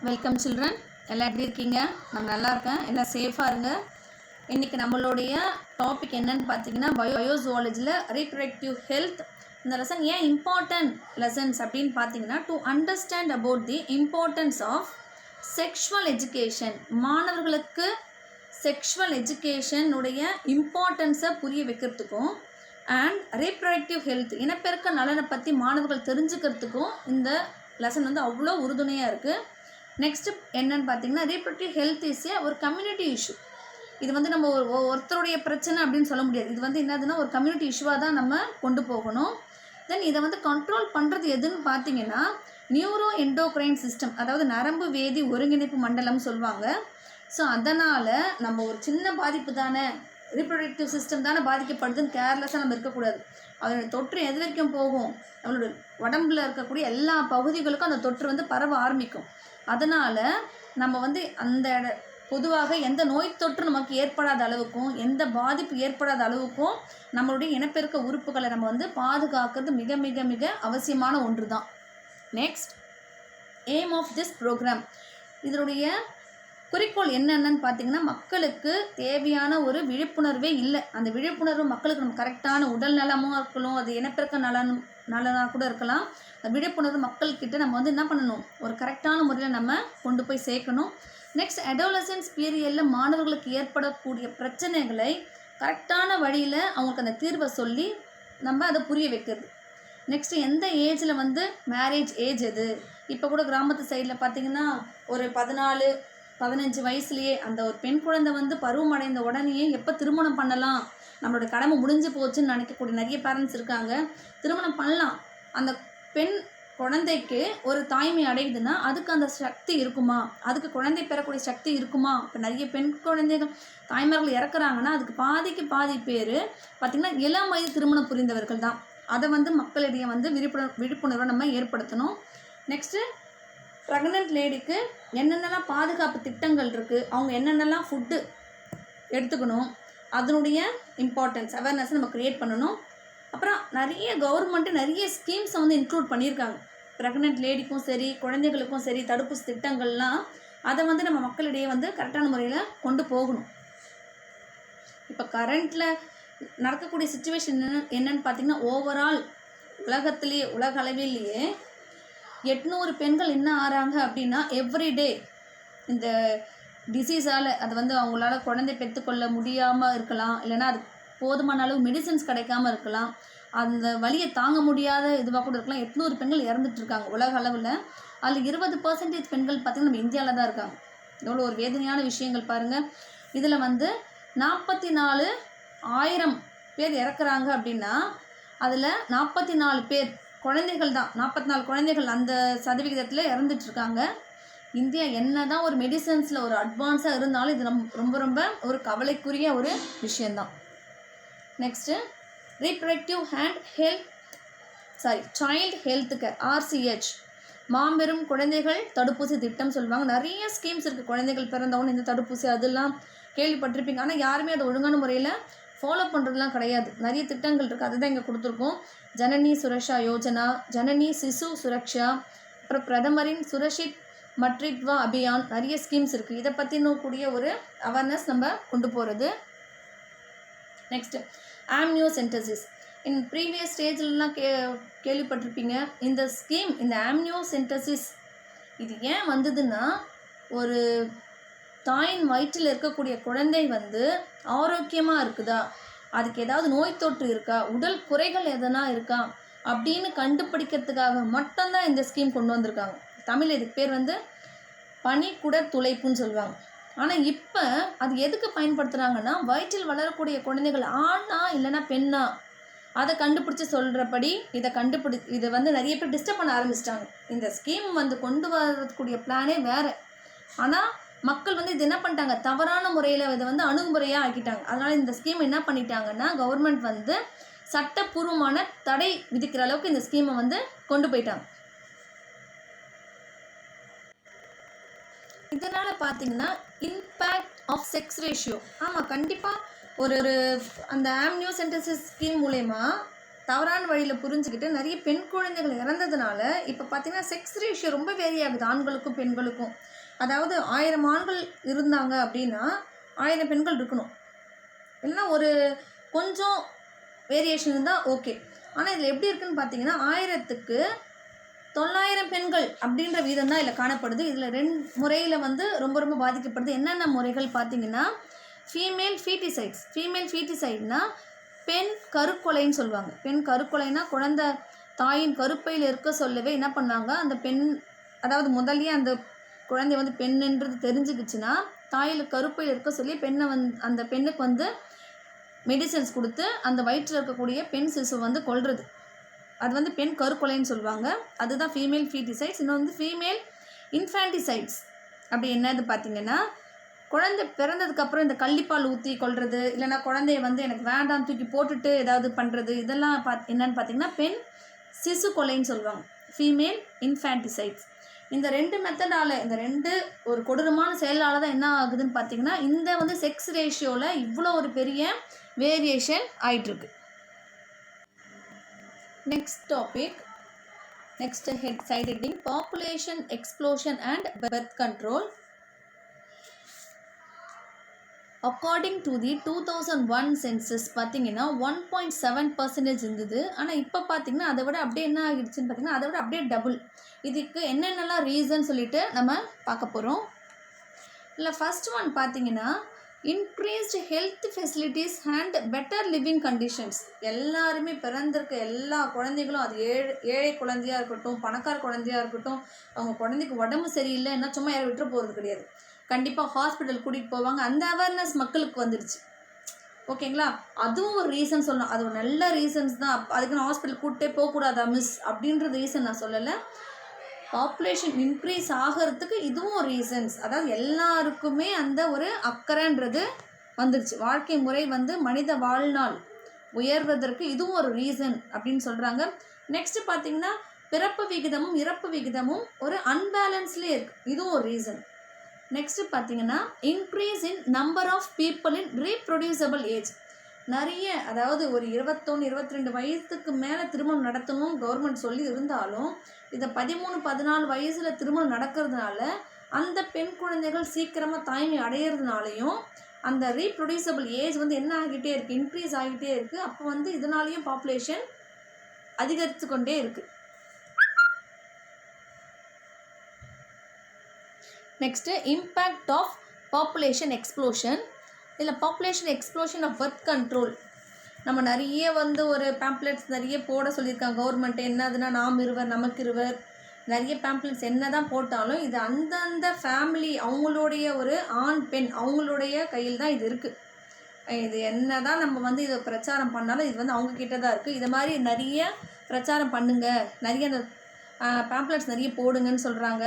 Welcome children. எல்லாம் எப்படி இருக்கீங்க? நான் நல்லா இருக்கேன். எல்லாம் சேஃபாக இருங்க. இன்றைக்கி நம்மளுடைய டாபிக் என்னன்னு பார்த்தீங்கன்னா பயோசுவாலஜியில் ரீப்ரொடக்டிவ் ஹெல்த். இந்த லெசன் ஏன் இம்பார்ட்டன்ட் லெசன்ஸ் அப்படின்னு பார்த்தீங்கன்னா to understand about the importance of sexual education. மாணவர்களுக்கு செக்ஷுவல் எஜுகேஷனுடைய இம்பார்ட்டன்ஸை புரிய வைக்கிறதுக்கும் அண்ட் ரீப்ரொடக்டிவ் ஹெல்த் இனப்பெருக்க நலனை பற்றி மாணவர்கள் தெரிஞ்சுக்கிறதுக்கும் இந்த லெசன் வந்து அவ்வளோ உறுதுணையாக இருக்குது. நெக்ஸ்ட்டு என்னன்னு பார்த்தீங்கன்னா ரீப்ரொடக்டிவ் ஹெல்த் இஸ் ஒரு கம்யூனிட்டி இஷ்யூ. இது வந்து நம்ம ஒருத்தருடைய பிரச்சனை அப்படின்னு சொல்ல முடியாது. இது வந்து என்னதுன்னா ஒரு கம்யூனிட்டி இஷ்யூவாக தான் நம்ம கொண்டு போகணும். தென் இதை வந்து கண்ட்ரோல் பண்ணுறது எதுன்னு பார்த்தீங்கன்னா நியூரோ எண்டோக்ரைன் சிஸ்டம், அதாவது நரம்பு வேதி ஒருங்கிணைப்பு மண்டலம் சொல்லுவாங்க. ஸோ அதனால் நம்ம ஒரு சின்ன பாதிப்பு தானே, ரீப்ரொடக்டிவ் சிஸ்டம் தானே பாதிக்கப்படுதுன்னு கேர்லெஸ்ஸாக நம்ம இருக்கக்கூடாது. அதோட தொற்று எது வரைக்கும் போகும், நம்மளோட உடம்புல இருக்கக்கூடிய எல்லா பகுதிகளுக்கும் அந்த தொற்று வந்து பரவ ஆரம்பிக்கும். அதனால் நம்ம வந்து அந்த பொதுவாக எந்த நோய் தொற்று நமக்கு ஏற்படாத அளவுக்கும் எந்த பாதிப்பு ஏற்படாத அளவுக்கும் நம்மளுடைய இனப்பெருக்க உறுப்புகளை நம்ம வந்து பாதுகாக்கிறது மிக மிக மிக அவசியமான ஒன்று தான். Next, aim of this programme, இதனுடைய குறிக்கோள் என்னென்னு பார்த்தீங்கன்னா மக்களுக்கு தேவையான ஒரு விழிப்புணர்வே இல்லை. அந்த விழிப்புணர்வு மக்களுக்கு நம்ம கரெக்டான உடல் நலமும் இருக்கலாம், அது இனப்பெருக்க நலனாக கூட இருக்கலாம். அந்த விழிப்புணர்வு மக்கள்கிட்ட நம்ம வந்து என்ன பண்ணணும், ஒரு கரெக்டான முறையில் நம்ம கொண்டு போய் சேர்க்கணும். நெக்ஸ்ட், அடோலசன்ஸ் பீரியடில் மாணவர்களுக்கு ஏற்படக்கூடிய பிரச்சனைகளை கரெக்டான வழியில் அவங்களுக்கு அந்த தீர்வை சொல்லி நம்ம அதை புரிய வைக்கிறது. நெக்ஸ்ட்டு, எந்த ஏஜில் வந்து மேரேஜ் ஏஜ் எது, இப்போ கூட கிராமத்து சைடில் பார்த்திங்கன்னா ஒரு 14-15 வயசுலேயே அந்த ஒரு பெண் குழந்தை வந்து பருவம் அடைந்த உடனேயே எப்போ திருமணம் பண்ணலாம், நம்மளோட கடமை முடிஞ்சு போச்சுன்னு நினைக்கக்கூடிய நிறைய பேரண்ட்ஸ் இருக்காங்க. திருமணம் பண்ணலாம், அந்த பெண் குழந்தைக்கு ஒரு தாய்மை அடையுதுன்னா அதுக்கு அந்த சக்தி இருக்குமா, அதுக்கு குழந்தை பெறக்கூடிய சக்தி இருக்குமா? இப்போ நிறைய பெண் குழந்தைகள் தாய்மார்கள் இறக்குறாங்கன்னா அதுக்கு பாதி பேர் பார்த்திங்கன்னா இளம் வயது திருமணம் புரிந்தவர்கள் தான். அதை வந்து மக்களிடையே வந்து விழிப்புணர்வை நம்ம ஏற்படுத்தணும். நெக்ஸ்ட்டு, ப்ரெக்னென்ட் லேடிக்கு என்னென்னலாம் பாதுகாப்பு திட்டங்கள் இருக்குது, அவங்க என்னென்னலாம் ஃபுட்டு எடுத்துக்கணும், அதனுடைய இம்பார்ட்டன்ஸ் அவேர்னஸ் நம்ம க்ரியேட் பண்ணணும். அப்புறம் நிறைய கவர்மெண்ட்டு நிறைய ஸ்கீம்ஸை வந்து இன்க்ளூட் பண்ணியிருக்காங்க. ப்ரெக்னென்ட் லேடிக்கும் சரி குழந்தைகளுக்கும் சரி தடுப்பூசி திட்டங்கள்லாம் அதை வந்து நம்ம மக்களிடையே வந்து கரெக்டான முறையில் கொண்டு போகணும். இப்போ கரண்ட்டில் நடக்கக்கூடிய சுச்சுவேஷன் என்னென்னு பார்த்திங்கன்னா ஓவரால் உலக அளவிலேயே 800 பெண்கள் என்ன ஆகிறாங்க அப்படின்னா எவ்ரிடே இந்த டிசீஸால் அது வந்து அவங்களால குழந்தை பெற்றுக்கொள்ள முடியாமல் இருக்கலாம், இல்லைனா அது போதுமான அளவு மெடிசன்ஸ் கிடைக்காமல் இருக்கலாம், அந்த வலியை தாங்க முடியாத இதுவாக கூட இருக்கலாம். 800 பெண்கள் இறந்துட்டுருக்காங்க உலக அளவில். அதில் 20% பெண்கள் பார்த்திங்கன்னா நம்ம இந்தியாவில் தான் இருக்காங்க. எவ்வளோ ஒரு வேதனையான விஷயங்கள் பாருங்கள். இதில் வந்து 44,000 பேர் இறக்குறாங்க அப்படின்னா அதில் 44 பேர் குழந்தைகள் தான். 44 குழந்தைகள் அந்த சதவிகிதத்தில் இறந்துட்டுருக்காங்க. இந்தியா என்ன தான் ஒரு மெடிசன்ஸில் ஒரு அட்வான்ஸாக இருந்தாலும் இது ரொம்ப ரொம்ப ஒரு கவலைக்குரிய ஒரு விஷயந்தான். Next, reproductive child health care RCH மாபெரும் குழந்தைகள் தடுப்பூசி திட்டம் சொல்லுவாங்க. நிறைய ஸ்கீம்ஸ் இருக்குது. குழந்தைகள் பிறந்தவொன்னு இந்த தடுப்பூசி அதெல்லாம் கேள்விப்பட்டிருப்பீங்க. ஆனால் யாருமே அதை ஒழுங்கான முறையில் ஃபாலோ பண்ணுறதுலாம் கிடையாது. நிறைய திட்டங்கள் இருக்குது, அதுதான் இங்கே கொடுத்துருக்கோம். ஜனனி சுரக்ஷா யோஜனா, ஜனனி சிசு சுரக்ஷா, அப்புறம் பிரதமரின் சுரக்ஷித் மட்ரித்வா அபியான், நிறைய ஸ்கீம்ஸ் இருக்குது. இதை பற்றின கூடிய ஒரு அவேர்னஸ் நம்ம கொண்டு போகிறது. நெக்ஸ்ட்டு, ஆம்னியோசென்டசிஸ். ப்ரீவியஸ் ஸ்டேஜ்லாம் கேள்விப்பட்டிருப்பீங்க. இந்த ஸ்கீம், இந்த ஆம்னியோசென்டசிஸ் இது ஏன் வந்ததுன்னா ஒரு தாயின் வயிற்றில் இருக்கக்கூடிய குழந்தை வந்து ஆரோக்கியமாக இருக்குதா, அதுக்கு ஏதாவது நோய் தொற்று இருக்கா, உடல் குறைகள் எதனா இருக்கா அப்படின்னு கண்டுபிடிக்கிறதுக்காக மட்டும்தான் இந்த ஸ்கீம் கொண்டு வந்திருக்காங்க. தமிழ் இதுக்கு பேர் வந்து பனிக்குடர் துளைப்புன்னு சொல்லுவாங்க. ஆனால் இப்போ அது எதுக்கு பயன்படுத்துகிறாங்கன்னா வயிற்றில் வளரக்கூடிய குழந்தைகள் ஆணா இல்லைனா பெண்ணா அதை கண்டுபிடிச்சி சொல்கிறபடி இதை வந்து நிறைய பேர் டிஸ்டர்ப் பண்ண ஆரம்பிச்சிட்டாங்க. இந்த ஸ்கீம் வந்து கொண்டு வரக்கூடிய பிளானே வேறு. ஆனால் மக்கள் வந்து இது என்ன பண்ணிட்டாங்க, தவறான முறையில் இதை வந்து அணுகுமுறையாக ஆக்கிட்டாங்க. அதனால் இந்த ஸ்கீம் என்ன பண்ணிட்டாங்கன்னா கவர்மெண்ட் வந்து சட்டப்பூர்வமான தடை விதிக்கிற அளவுக்கு இந்த ஸ்கீமை வந்து கொண்டு போயிட்டாங்க. இதனால் பார்த்தீங்கன்னா இம்பேக்ட் ஆஃப் செக்ஸ் ரேஷியோ, ஆமாம் கண்டிப்பாக ஒரு அந்த ஆம்னியோசென்டசிஸ் ஸ்கீம் மூலமா தவறான வழியில் புரிஞ்சுக்கிட்டு நிறைய பெண் குழந்தைகள் இறந்ததுனால இப்போ பார்த்திங்கன்னா செக்ஸ் ரேஷியோ ரொம்ப வேரி ஆகுது ஆண்களுக்கும் பெண்களுக்கும். அதாவது 1000 ஆண்கள் இருந்தாங்க அப்படின்னா 1000 பெண்கள் இருக்கணும், இல்லைன்னா ஒரு கொஞ்சம் வேரியேஷன் இருந்தால் ஓகே. ஆனால் இதில் எப்படி இருக்குதுன்னு பார்த்தீங்கன்னா 1000க்கு 900 பெண்கள் அப்படின்ற வீதம் தான் இதில் காணப்படுது. இதில் 2 முறையில் வந்து ரொம்ப ரொம்ப பாதிக்கப்படுது. என்னென்ன முறைகள் பார்த்தீங்கன்னா ஃபீமேல் ஃபீட்டிசைட்ஸ். ஃபீமேல் ஃபீட்டிசைட்னா பெண் கருக்கொலைன்னு சொல்லுவாங்க. பெண் கருக்கொலைனா குழந்தை தாயின் கருப்பையில் இருக்க சொல்லவே என்ன பண்ணாங்க, அந்த பெண் அதாவது முதல்லயே அந்த குழந்தை வந்து பெண்ணுன்றது தெரிஞ்சுக்கிச்சுன்னா தாயில் கருப்பையில் இருக்க சொல்லி பெண்ணை அந்த பெண்ணுக்கு வந்து மெடிசன்ஸ் கொடுத்து அந்த வயிற்றில் இருக்கக்கூடிய பெண் சிசு வந்து கொல்றது. அது வந்து பெண் கருக்கொலைன்னு சொல்லுவாங்க. அதுதான் ஃபீமேல் ஃபீட்டிசைட்ஸ். இன்னும் வந்து ஃபீமேல் இன்ஃபான்டிசைட்ஸ். அப்படி என்னது பார்த்தீங்கன்னா குழந்தை பிறந்ததுக்கப்புறம் இந்த கள்ளிப்பால் ஊற்றி கொல்றது, இல்லைனா குழந்தைய வந்து எனக்கு வேண்டாம் தூக்கி போட்டுட்டு ஏதாவது பண்ணுறது, இதெல்லாம் என்னன்னு பார்த்தீங்கன்னா பெண் சிசு கொலைன்னு சொல்லுவாங்க, ஃபீமேல் இன்ஃபான்டிசைட்ஸ். இந்த 2 மெத்தடால், இந்த 2 ஒரு கொடூரமான செயலால் தான் என்ன ஆகுதுன்னு பார்த்தீங்கன்னா இந்த வந்து செக்ஸ் ரேஷியோவில் இவ்வளோ ஒரு பெரிய வேரியேஷன் ஆயிட்டிருக்கு. Next topic, next side heading, population explosion and birth control. According to the 2001 census பார்த்தீங்கன்னா 1.7% இருந்தது. ஆனால் இப்போ பார்த்தீங்கன்னா அதை விட அப்படியே என்ன ஆகிடுச்சுன்னு பார்த்தீங்கன்னா அதை விட அப்படியே டபுள். இதுக்கு என்னென்னலாம் ரீசன் சொல்லிட்டு நம்ம பார்க்க போகிறோம். இல்லை ஃபர்ஸ்ட் ஒன் பார்த்தீங்கன்னா increased health facilities and better living conditions. எல்லாருமே பிறந்திருக்க எல்லா குழந்தைகளும், அது ஏழை குழந்தையாக இருக்கட்டும், பணக்கார குழந்தையாக இருக்கட்டும், அவங்க குழந்தைக்கு உடம்பு சரியில்லை என்ன சும்மா யாரும் விட்டுற போகிறது கிடையாது. கண்டிப்பாக ஹாஸ்பிட்டல் கூட்டிகிட்டு போவாங்க. அந்த அவேர்னஸ் மக்களுக்கு வந்துடுச்சு. ஓகேங்களா, அதுவும் ஒரு ரீசன் சொல்லலாம். அது ஒரு நல்ல ரீசன்ஸ் தான். அதுக்கு நான் ஹாஸ்பிட்டல் கூப்பிட்டே போகக்கூடாதா மிஸ் அப்படின்ற ரீசன் நான் சொல்லலை. பாப்புலேஷன் இன்க்ரீஸ் ஆகிறதுக்கு இதுவும் ஒரு ரீசன்ஸ். அதாவது எல்லாருக்குமே அந்த ஒரு அக்கறைன்றது வந்துடுச்சு. வாழ்க்கை முறை வந்து மனித வாழ்நாள் உயர்வதற்கு இதுவும் ஒரு ரீசன் அப்படின்னு சொல்கிறாங்க. நெக்ஸ்ட்டு பார்த்தீங்கன்னா பிறப்பு விகிதமும் இறப்பு விகிதமும் ஒரு அன்பேலன்ஸ்லேயே இருக்குது, இதுவும் ஒரு ரீசன். நெக்ஸ்ட்டு பார்த்தீங்கன்னா increase in number of people in reproducible age. நிறைய, அதாவது ஒரு 21, 22 வயசுக்கு மேலே திருமணம் நடத்தணும் கவர்மெண்ட் சொல்லி இருந்தாலும் இதை 13, 14 வயசில் திருமணம் நடக்கிறதுனால அந்த பெண் குழந்தைகள் சீக்கிரமாக தாய்மை அடையிறதுனாலையும் அந்த ரீப்ரொடியூசபிள் ஏஜ் வந்து என்ன ஆகிட்டே இருக்குது, இன்க்ரீஸ் ஆகிட்டே இருக்குது. அப்போ வந்து இதனாலையும் பாப்புலேஷன் அதிகரித்து கொண்டே இருக்குது. Next impact of population explosion. இதில் population explosion of birth control நம்ம நிறைய வந்து ஒரு பேம்ப்ளெட்ஸ் நிறைய போட சொல்லியிருக்காங்க கவர்மெண்ட். என்னதுன்னா நாம் இருவர் நமக்கு இருவர், நிறைய பேம்ப்ளெட்ஸ் என்ன தான் போட்டாலும் இது அந்தந்த ஃபேமிலி அவங்களுடைய ஒரு ஆண் பெண் அவங்களுடைய கையில் தான் இது இருக்குது. இது என்ன தான் நம்ம வந்து இதை பிரச்சாரம் பண்ணாலும் இது வந்து அவங்கக்கிட்ட தான் இருக்குது. இது மாதிரி நிறைய பிரச்சாரம் பண்ணுங்கள், நிறைய அந்த பேம்ப்ளெட்ஸ் நிறைய போடுங்கன்னு சொல்கிறாங்க.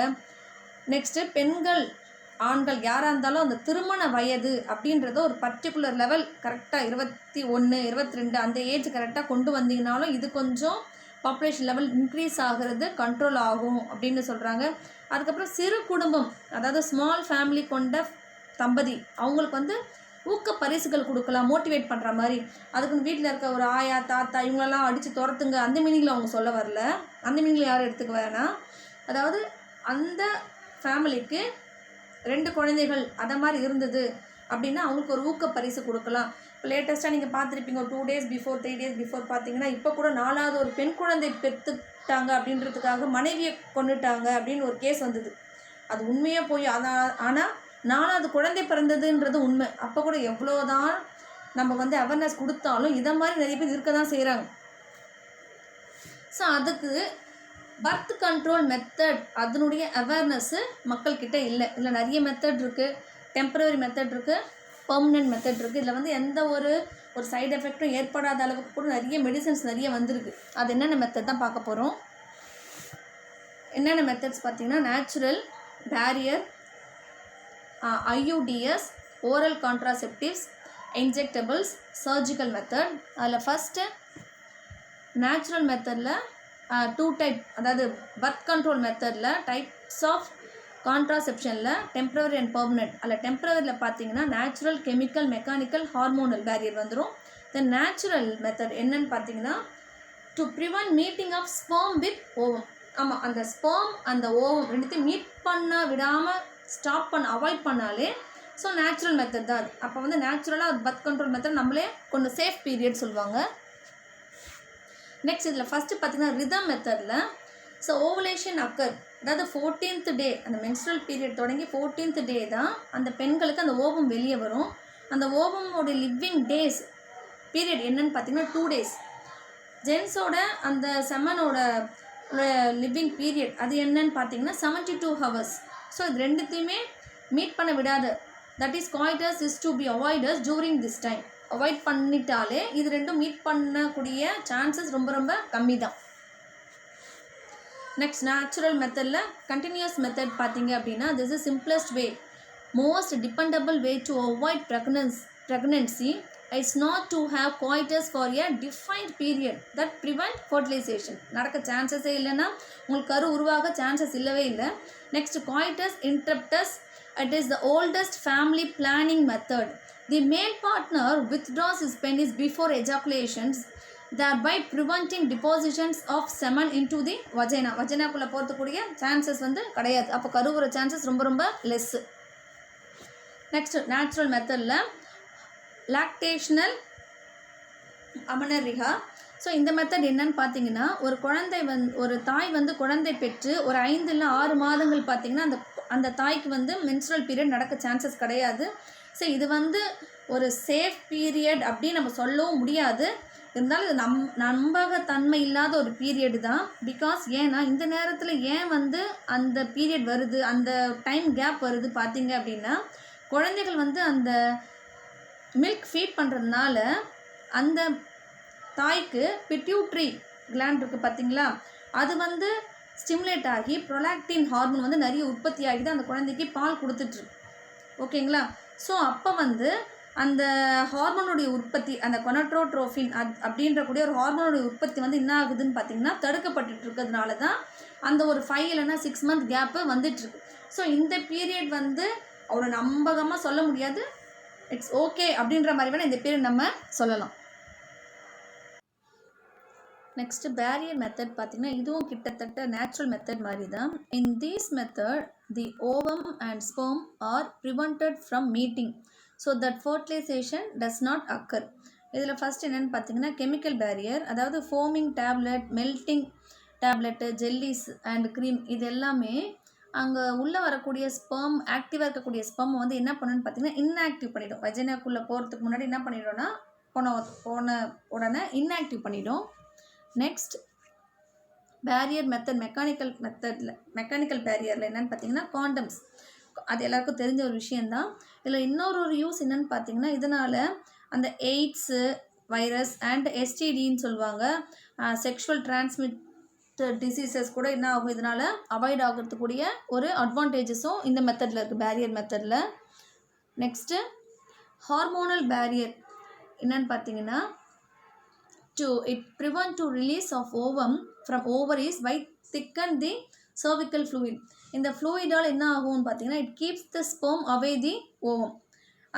நெக்ஸ்ட்டு பெண்கள் ஆண்கள் யாராக இருந்தாலும் அந்த திருமண வயது அப்படின்றத ஒரு பர்டிகுலர் லெவல் கரெக்டாக 21, 22 அந்த ஏஜ் கரெக்டாக கொண்டு வந்தீங்கனாலும் இது கொஞ்சம் பாப்புலேஷன் லெவல் இன்க்ரீஸ் ஆகிறது கண்ட்ரோல் ஆகும் அப்படின்னு சொல்கிறாங்க. அதுக்கப்புறம் சிறு குடும்பம், அதாவது ஸ்மால் ஃபேமிலி கொண்ட தம்பதி அவங்களுக்கு வந்து ஊக்க பரிசுகள் கொடுக்கலாம், மோட்டிவேட் பண்ணுற மாதிரி. அதுக்கு வீட்டில் இருக்க ஒரு ஆயா தாத்தா இவங்களெல்லாம் அடித்து துரத்துங்க அந்த மீனிங்கில் அவங்க சொல்ல வரல. அந்த மீனிங்கில் யாரும் எடுத்துக்க வேணாம். அதாவது அந்த ஃபேமிலிக்கு 2 குழந்தைகள் அதை மாதிரி இருந்தது அப்படின்னா அவங்களுக்கு ஒரு ஊக்க பரிசு கொடுக்கலாம். இப்போ லேட்டஸ்ட்டாக நீங்கள் பார்த்துருப்பீங்க, ஒரு 2 days பிஃபோர் 3 days பிஃபோர் பார்த்தீங்கன்னா இப்போ கூட 4வது ஒரு பெண் குழந்தை பெற்றுட்டாங்க அப்படின்றதுக்காக மனைவியை கொண்டுட்டாங்க அப்படின்னு ஒரு கேஸ் வந்தது. அது உண்மையாக போய் ஆனால் 4வது குழந்தை பிறந்ததுன்றது உண்மை. அப்போ கூட எவ்வளோதான் நம்ம வந்து அவேர்னஸ் கொடுத்தாலும் இதை மாதிரி நிறைய பேர் இருக்க தான் செய்கிறாங்க. ஸோ அதுக்கு பர்த் கண்ட்ரோல் மெத்தட் அதனுடைய அவேர்னஸ்ஸு மக்கள்கிட்ட இல்லை. இதில் நிறைய மெத்தட் இருக்குது, டெம்பரரி மெத்தட் இருக்குது, பெர்மனன்ட் மெத்தட் இருக்குது. இதில் வந்து எந்த ஒரு சைடு எஃபெக்டும் ஏற்படாத அளவுக்கு கூட நிறைய மெடிசன்ஸ் நிறைய வந்திருக்கு. அது என்னென்ன மெத்தட் தான் பார்க்க போகிறோம். என்னென்ன மெத்தட்ஸ் பார்த்திங்கன்னா natural barrier, IUDs, oral contraceptives, injectables, surgical method. அதில் ஃபஸ்ட்டு நேச்சுரல் மெத்தடில் 2 டைப், அதாவது பர்த் கண்ட்ரோல் மெத்தடில் டைப்ஸ் ஆஃப் கான்ட்ராசெப்ஷனில் டெம்பரரி அண்ட் பெர்மனன்ட். அதில் டெம்பரரியில் பார்த்தீங்கன்னா natural, chemical, mechanical, hormonal barrier வந்துடும். தென் நேச்சுரல் மெத்தட் என்னன்னு பார்த்தீங்கன்னா to prevent meeting of sperm with ovum. ஆமாம், அந்த ஸ்பெர்ம் அந்த ஓவம் ரெண்டுத்தையும் மீட் பண்ண விடாமல் ஸ்டாப் பண்ண அவாய்ட் பண்ணாலே ஸோ நேச்சுரல் மெத்தட் தான் அது. அப்போ வந்து நேச்சுரலாக ஒரு பர்த் கண்ட்ரோல் மெத்தட் நம்மளே கொஞ்சம் சேஃப் பீரியட் சொல்லுவாங்க. நெக்ஸ்ட் இதில் ஃபஸ்ட்டு பார்த்திங்கன்னா ரிதம் மெத்தடில் ஸோ ஓவலேஷன் அக்கர், அதாவது 14th டே, அந்த மென்ஸ்ட்ரல் பீரியட் தொடங்கி 14th டே தான் அந்த பெண்களுக்கு அந்த ஓவம் வெளியே வரும். அந்த ஓவமோட லிவிங் டேஸ் பீரியட் என்னன்னு பார்த்தீங்கன்னா 2 days. ஜென்ஸோட அந்த செமனோட லிவிங் பீரியட் அது என்னன்னு பார்த்தீங்கன்னா 72 hours. ஸோ இது ரெண்டுத்தையுமே மீட் பண்ண விடாது. That is coitus is to be avoided during this time. Avoid பண்ணிட்டாலே இது ரெண்டும் மீட் பண்ணக்கூடிய சான்சஸ் ரொம்ப ரொம்ப கம்மி தான். நெக்ஸ்ட் நேச்சுரல் மெத்தடில் கண்டினியூஸ் மெத்தட் பார்த்தீங்க அப்படின்னா this is simplest way, most dependable way to avoid pregnancy it's not to have coitus for a defined period that prevent fertilization. நடக்க சான்சஸே இல்லைன்னா உங்களுக்கு கரு உருவாக சான்சஸ் இல்லவே இல்லை. Next coitus interruptus, it is the oldest family planning method. The male partner withdraws his penis before ejaculations, thereby preventing depositions of semen into the vagina. வஜைனாக்குள்ளே போகிறதுக்கூடிய சான்சஸ் வந்து கிடையாது. அப்போ கருவுற சான்சஸ் ரொம்ப ரொம்ப லெஸ்ஸு. நெக்ஸ்ட் நேச்சுரல் மெத்தடில் lactational amenorrhea. So இந்த மெத்தட் என்னன்னு பார்த்தீங்கன்னா ஒரு தாய் வந்து குழந்தை பெற்று ஒரு 5 இல்லை 6 மாதங்கள் பார்த்தீங்கன்னா அந்த தாய்க்கு வந்து மென்ஸ்ட்ரல் பீரியட் நடக்க சான்சஸ் கிடையாது. ஸோ இது வந்து ஒரு சேஃப் பீரியட் அப்படின்னு நம்ம சொல்லவும் முடியாது. இருந்தாலும் இது நம்பகத்தன்மை இல்லாத ஒரு பீரியடு தான். பிகாஸ் ஏன்னா இந்த நேரத்தில் ஏன் வந்து அந்த பீரியட் வருது, அந்த டைம் கேப் வருது பார்த்தீங்க அப்படின்னா குழந்தைகள் வந்து அந்த மில்க் ஃபீட் பண்ணுறதுனால அந்த தாய்க்கு பிட்யூட்ரி கிளாண்ட் இருக்குது பார்த்தீங்களா, அது வந்து ஸ்டிமுலேட் ஆகி ப்ரொலாக்டின் ஹார்மோன் வந்து நிறைய உற்பத்தி ஆகி தான் அந்த குழந்தைக்கு பால் கொடுத்துட்ருக்கு. ஓகேங்களா? ஸோ அப்போ வந்து அந்த ஹார்மோனுடைய உற்பத்தி, அந்த கொனட்ரோட்ரோஃபின் அப்படின்ற கூடிய ஒரு ஹார்மோனுடைய உற்பத்தி வந்து என்ன ஆகுதுன்னு பார்த்தீங்கன்னா தடுக்கப்பட்டு இருக்கிறதுனால தான் அந்த ஒரு 5 இல்லைன்னா 6 month கேப்பு வந்துட்டுருக்கு. ஸோ இந்த பீரியட் வந்து அவ்வளோ நம்பகமாக சொல்ல முடியாது. இட்ஸ் ஓகே அப்படின்ற மாதிரி வேணால் இந்த பீரியட் நம்ம சொல்லலாம். நெக்ஸ்ட்டு பேரியர் மெத்தட் பார்த்திங்கன்னா இதுவும் கிட்டத்தட்ட நேச்சுரல் மெத்தட் மாதிரி தான். In these method the ovum and sperm are prevented from meeting so that fertilisation does not occur. இதில் ஃபஸ்ட் என்னென்னு பார்த்தீங்கன்னா கெமிக்கல் பேரியர், அதாவது foaming tablet, melting tablet, jellies and cream, இது எல்லாமே அங்கே உள்ளே வரக்கூடிய ஸ்பெர்ம், ஆக்டிவாக இருக்கக்கூடிய ஸ்பெர்ம் வந்து என்ன பண்ணுன்னு பார்த்தீங்கன்னா இன்ஆக்டிவ் பண்ணிவிடும். வஜைனாக்குள்ளே போகிறதுக்கு முன்னாடி என்ன பண்ணிவிடும்னா போன உடனே இன்ஆக்டிவ் பண்ணிவிடும். நெக்ஸ்ட் பேரியர் மெத்தட், மெக்கானிக்கல் பேரியரில் என்னென்னு பார்த்தீங்கன்னா காண்டம்ஸ், அது எல்லாருக்கும் தெரிஞ்ச ஒரு விஷயந்தான். இதில் இன்னொரு யூஸ் என்னென்னு பார்த்தீங்கன்னா இதனால் அந்த எய்ட்ஸு வைரஸ் அண்ட் எஸ்டிடின்னு சொல்லுவாங்க, செக்ஷுவல் டிரான்ஸ்மிட்டட் டிசீசஸ் கூட என்ன ஆகும் இதனால் அவாய்ட் ஆகிறதுக்கூடிய ஒரு அட்வான்டேஜஸும் இந்த மெத்தடில் இருக்குது, பேரியர் மெத்தடில். நெக்ஸ்ட்டு ஹார்மோனல் பேரியர் என்னென்னு பார்த்தீங்கன்னா it prevent to release of ovum from ovaries by thicken the cervical fluid. இந்த ஃப்ளூயிடால் என்ன ஆகும்னு பார்த்தீங்கன்னா it keeps the sperm away the ovum.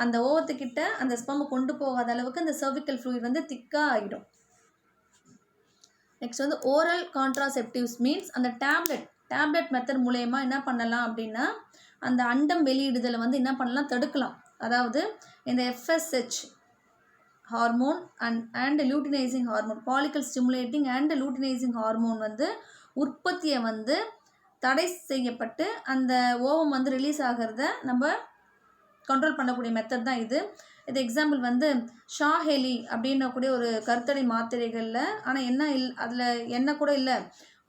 அந்த ஓவத்துக்கிட்ட அந்த ஸ்பெர்மை கொண்டு போகாத அளவுக்கு அந்த cervical fluid வந்து திக்காக ஆகிடும். நெக்ஸ்ட் வந்து ஓரல் கான்ட்ராசெப்டிவ்ஸ் மீன்ஸ் அந்த டேப்லெட் மெத்தட் மூலயமா என்ன பண்ணலாம் அப்படின்னா அந்த அண்டம் வெளியிடுதலை வந்து என்ன பண்ணலாம், தடுக்கலாம். அதாவது இந்த FSH hormone and luteinising hormone, follicle stimulating and luteinising hormone வந்து உற்பத்தியை வந்து தடை செய்யப்பட்டு அந்த ஓவம் வந்து ரிலீஸ் ஆகிறத நம்ம கண்ட்ரோல் பண்ணக்கூடிய மெத்தட் தான் இது. எக்ஸாம்பிள் வந்து ஷாஹெலி அப்படின்னக்கூடிய ஒரு கருத்தடை மாத்திரைகளில், ஆனால் அதில் என்ன கூட இல்லை,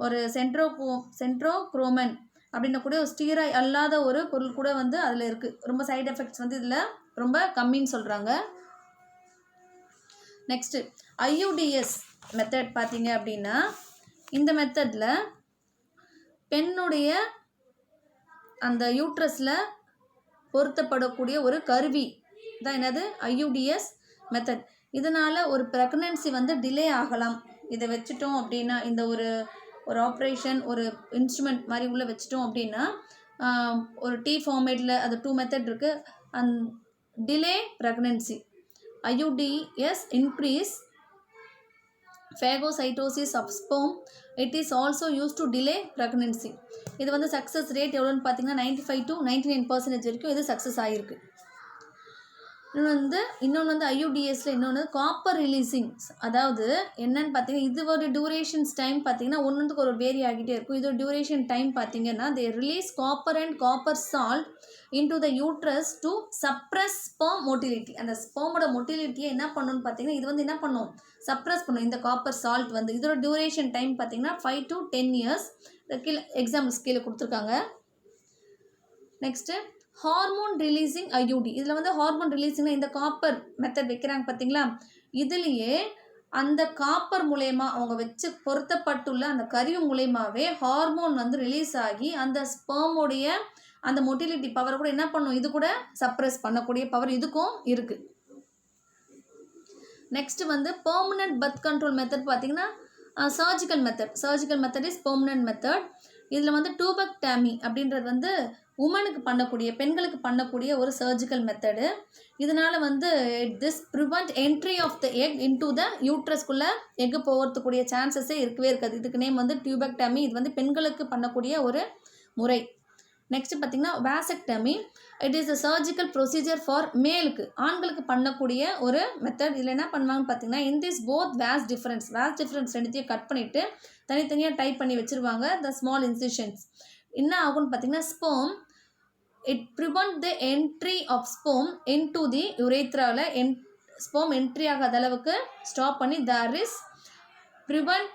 ஒரு சென்ட்ரோக்ரோமன் அப்படின்னக்கூடிய ஒரு ஸ்டீராய்டு அல்லாத ஒரு பொருள் கூட வந்து அதில் இருக்குது. ரொம்ப சைடு எஃபெக்ட்ஸ் வந்து இதில் ரொம்ப கம்மின்னு சொல்கிறாங்க. நெக்ஸ்ட்டு IUDS மெத்தட் பார்த்தீங்க அப்படின்னா இந்த மெத்தடில் பெண்ணுடைய அந்த யூட்ரஸில் பொருத்தப்படக்கூடிய ஒரு கருவி தான் என்னது IUDS மெத்தட். இதனால் ஒரு ப்ரெக்னன்சி வந்து டிலே ஆகலாம். இதை வச்சுட்டோம் அப்படின்னா இந்த ஒரு ஆப்ரேஷன், ஒரு இன்ஸ்ட்ருமெண்ட் மாதிரி உள்ளே வச்சுட்டோம் அப்படின்னா ஒரு T ஃபார்மேட்டில் அது 2 மெத்தட் இருக்குது. And delay pregnancy IUDS increase phagocytosis of sperm. It is also use to delay pregnancy. இது வந்து சக்ஸஸ் ரேட் எவ்வளோன்னு பார்த்தீங்கன்னா 95 to 99% வரைக்கும் இது சக்ஸஸ் ஆகிருக்கு. இன்னொன்று வந்து ஐயூடிஎஸில் இன்னொன்று காப்பர் ரிலீசிங்ஸ். அதாவது என்னன்னு பார்த்தீங்கன்னா இது ஒரு டியூரேஷன்ஸ் டைம் பார்த்தீங்கன்னா ஒன்றுக்கு ஒரு வேரி ஆகிட்டே இருக்கும். இது ஒரு டியூரேஷன் டைம் பார்த்தீங்கன்னா தே release copper and copper salt into the uterus to suppress sperm motility. அந்த ஸ்பெர்மோட மோட்டிலிட்டியை என்ன பண்ணணும்னு பார்த்தீங்கன்னா இது வந்து என்ன பண்ணும், சப்ரஸ் பண்ணும். இந்த காப்பர் சால்ட் வந்து இதோட டியூரேஷன் டைம் பார்த்தீங்கன்னா 5 to 10 years. கீழே எக்ஸாம்பிள்ஸ் கீழே கொடுத்துருக்காங்க. Next hormone releasing ஐயூடி. இதில் வந்து ஹார்மோன் ரிலீசிங்னா இந்த காப்பர் மெத்தட் வைக்கிறாங்க பார்த்தீங்களா, இதுலேயே அந்த காப்பர் மூலயமா அவங்க வச்சு பொருத்தப்பட்டுள்ள அந்த கருவி மூலயமாவே ஹார்மோன் வந்து ரிலீஸ் ஆகி அந்த ஸ்பெர்மோடைய அந்த மொட்டிலிட்டி பவரை கூட என்ன பண்ணும், இது கூட சப்ரஸ் பண்ணக்கூடிய பவர் இதுக்கும் இருக்குது. நெக்ஸ்ட் வந்து பெர்மனன்ட் பர்த் கண்ட்ரோல் மெத்தட் பார்த்தீங்கன்னா surgical method is permanent method. இதில் வந்து டியூபெக்டமி அப்படின்றது வந்து உமனுக்கு பண்ணக்கூடிய, பெண்களுக்கு பண்ணக்கூடிய ஒரு சர்ஜிக்கல் மெத்தடு. இதனால் வந்து this prevent entry of the egg into the யூட்ரஸ்குள்ளே எக்கு போகிறதுக்கூடிய சான்சஸே இருக்கவே இருக்காது. இதுக்கு நேம் வந்து டியூபெக்டமி. இது வந்து பெண்களுக்கு பண்ணக்கூடிய ஒரு முறை. நெக்ஸ்ட் பார்த்திங்கன்னா vasectomy. It is a surgical procedure for மேலுக்கு, ஆண்களுக்கு பண்ணக்கூடிய ஒரு மெத்தட். இதில் என்ன பண்ணுவாங்கன்னு பார்த்தீங்கன்னா in this both vas deferens ரெண்டுத்தையும் கட் பண்ணிவிட்டு தனித்தனியாக டைப் பண்ணி வச்சுருவாங்க த ஸ்மால் இன்சிஷன்ஸ். என்ன ஆகும்னு பார்த்தீங்கன்னா sperm it prevent the entry of sperm into the யுரேத்ராவில் ஸ்பெர்ம் என்ட்ரி ஆகாத அளவுக்கு ஸ்டாப் பண்ணி தேர் இஸ் ப்ரிவெண்ட்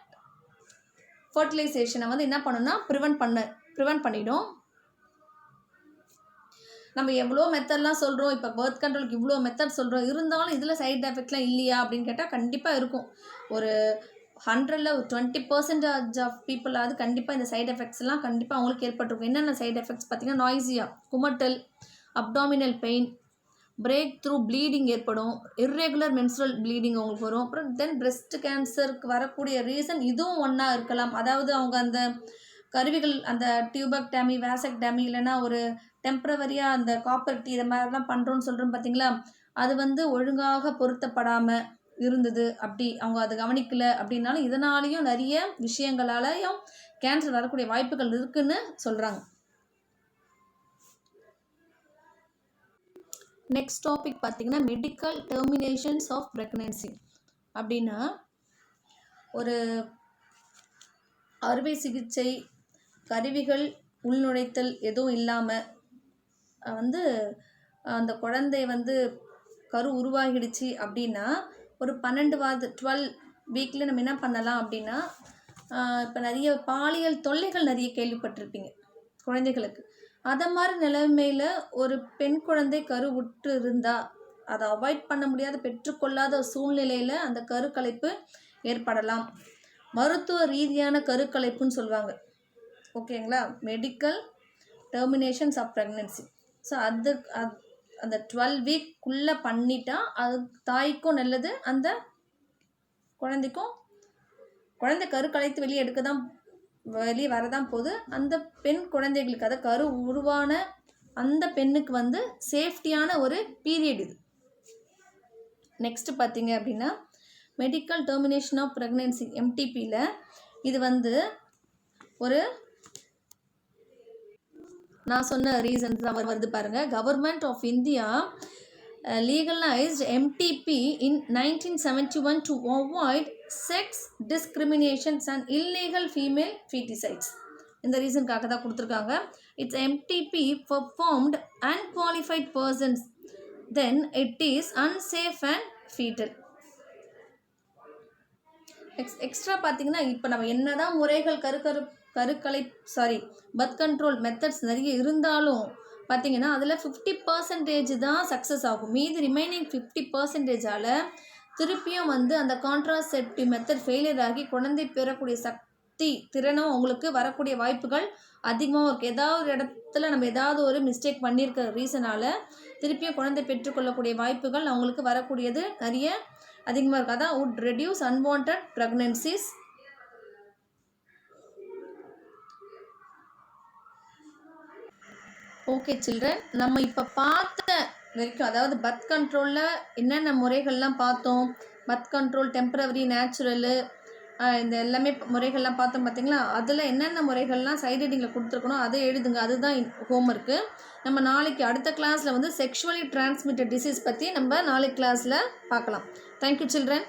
ஃபர்டிலைசேஷனை வந்து என்ன பண்ணுன்னா ப்ரிவெண்ட் பண்ணிடும். நம்ம எவ்வளோ மெத்தட்லாம் சொல்கிறோம், இப்போ பர்த் கண்ட்ரோலுக்கு இவ்வளோ மெத்தட் சொல்கிறோம், இருந்தாலும் இதில் சைட் எஃபெக்ட்லாம் இல்லையா அப்படின்னு கேட்டால் கண்டிப்பாக இருக்கும். ஒரு 100ல் 20% ஆஃப் பீப்புளாவது கண்டிப்பாக இந்த சைட் எஃபெக்ட்ஸ்லாம் கண்டிப்பாக அவங்களுக்கு ஏற்பட்டிருக்கும். என்னென்ன சைட் எஃபெக்ட்ஸ் பார்த்திங்கன்னா நாய்ஸியா, குமட்டல், abdominal pain, break through bleeding ஏற்படும், இர்ரெகுலர் மென்ஸ்ட்ரல் ப்ளீடிங் அவங்களுக்கு வரும். அப்புறம் தென் பிரெஸ்ட் கேன்சருக்கு வரக்கூடிய ரீசன் இதுவும் ஒன்றா இருக்கலாம். அதாவது அவங்க அந்த கருவிகள் அந்த டியூபெக்டமி, வாசெக்டமி இல்லைன்னா ஒரு டெம்ப்ரவரியாக அந்த காப்பர் டீ இதை மாதிரிலாம் பண்ணுறோன்னு சொல்கிறோம் பார்த்தீங்களா, அது வந்து ஒழுங்காக பொருத்தப்படாமல் இருந்தது, அப்படி அவங்க அதை கவனிக்கலை அப்படின்னாலும் இதனாலேயும் நிறைய விஷயங்களாலையும் கேன்சர் வரக்கூடிய வாய்ப்புகள் இருக்குன்னு சொல்கிறாங்க. நெக்ஸ்ட் டாபிக் பார்த்திங்கன்னா மெடிக்கல் டெர்மினேஷன்ஸ் ஆஃப் ப்ரெக்னன்சி. அப்படின்னா ஒரு அறுவை சிகிச்சை கருவிகள் உள்நுழைத்தல் எதுவும் இல்லாமல் வந்து அந்த குழந்தை வந்து கரு உருவாகிடுச்சு அப்படின்னா ஒரு 12 வீக்கில் நம்ம என்ன பண்ணலாம் அப்படின்னா இப்போ நிறைய பாலியல் தொல்லைகள் நிறைய கேள்விப்பட்டிருப்பீங்க குழந்தைகளுக்கு. அதை மாதிரி நிலைமையில் ஒரு பெண் குழந்தை கரு விட்டு இருந்தால் அதை அவாய்ட் பண்ண முடியாத பெற்றுக்கொள்ளாத சூழ்நிலையில் அந்த கருக்கலைப்பு ஏற்படலாம். மருத்துவ ரீதியான கருக்கலைப்புன்னு சொல்லுவாங்க. ஓகேங்களா, medical terminations of pregnancy. So அந்த 12 வீக்குள்ளே பண்ணிட்டா அது தாய்க்கும் நல்லது, அந்த குழந்தைக்கும். குழந்தை கரு கலைத்து வெளியே வரதான் போது அந்த பெண் குழந்தைகளுக்கு அதை கரு உருவான அந்த பெண்ணுக்கு வந்து சேஃப்டியான ஒரு பீரியட் இது. நெக்ஸ்ட் பார்த்தீங்க அப்படின்னா மெடிக்கல் டெர்மினேஷன் ஆஃப் ப்ரெக்னன்சி எம்டிபியில் இது வந்து ஒரு நான் சொன்ன ரீசன்ஸ் தான் வருது பாருங்கள். Government of India legalized MTP in 1971 to avoid sex discriminations and illegal female feticides. இந்த ரீசனுக்காக தான் கொடுத்துருக்காங்க. It's MTP performed unqualified persons, then it is unsafe and fetal. Extra பார்த்தீங்கன்னா இப்போ நம்ம என்னதான் முறைகள் பர்த் கண்ட்ரோல் மெத்தட்ஸ் நிறைய இருந்தாலும் பார்த்தீங்கன்னா அதில் 50% தான் சக்ஸஸ் ஆகும். மீதி ரிமைனிங் 50%ஆல் திருப்பியும் வந்து அந்த கான்ட்ராசெப்டிவ் மெத்தட் ஃபெயிலியர் ஆகி குழந்தை பெறக்கூடிய திறனும் அவங்களுக்கு வரக்கூடிய வாய்ப்புகள் அதிகமாக இருக்குது. ஏதாவது ஒரு இடத்துல நம்ம ஏதாவது ஒரு மிஸ்டேக் பண்ணியிருக்க ரீசனால் திருப்பியும் குழந்தை பெற்றுக்கொள்ளக்கூடிய வாய்ப்புகள் அவங்களுக்கு வரக்கூடியது நிறைய அதிகமாக இருக்குது. அதான் would reduce unwanted pregnancies. Okay children, நம்ம இப்போ பார்த்த வரைக்கும் அதாவது பர்த் கண்ட்ரோலில் என்னென்ன முறைகள்லாம் பார்த்தோம், பர்த் கண்ட்ரோல் டெம்பரவரி, நேச்சுரலு, இந்த எல்லாமே முறைகள்லாம் பார்த்தோம் பார்த்தீங்களா, அதில் என்னென்ன முறைகள்லாம் சைட் ஹெட்டிங்கில் கொடுத்துருக்கணும் அதை எழுதுங்க. அதுதான் ஹோம்ஒர்க்கு. நம்ம நாளைக்கு அடுத்த கிளாஸில் வந்து செக்ஷுவலி டிரான்ஸ்மிட்டட் டிசீஸ் பற்றி நம்ம நாளைக்கு கிளாஸில் பார்க்கலாம். Thank you children.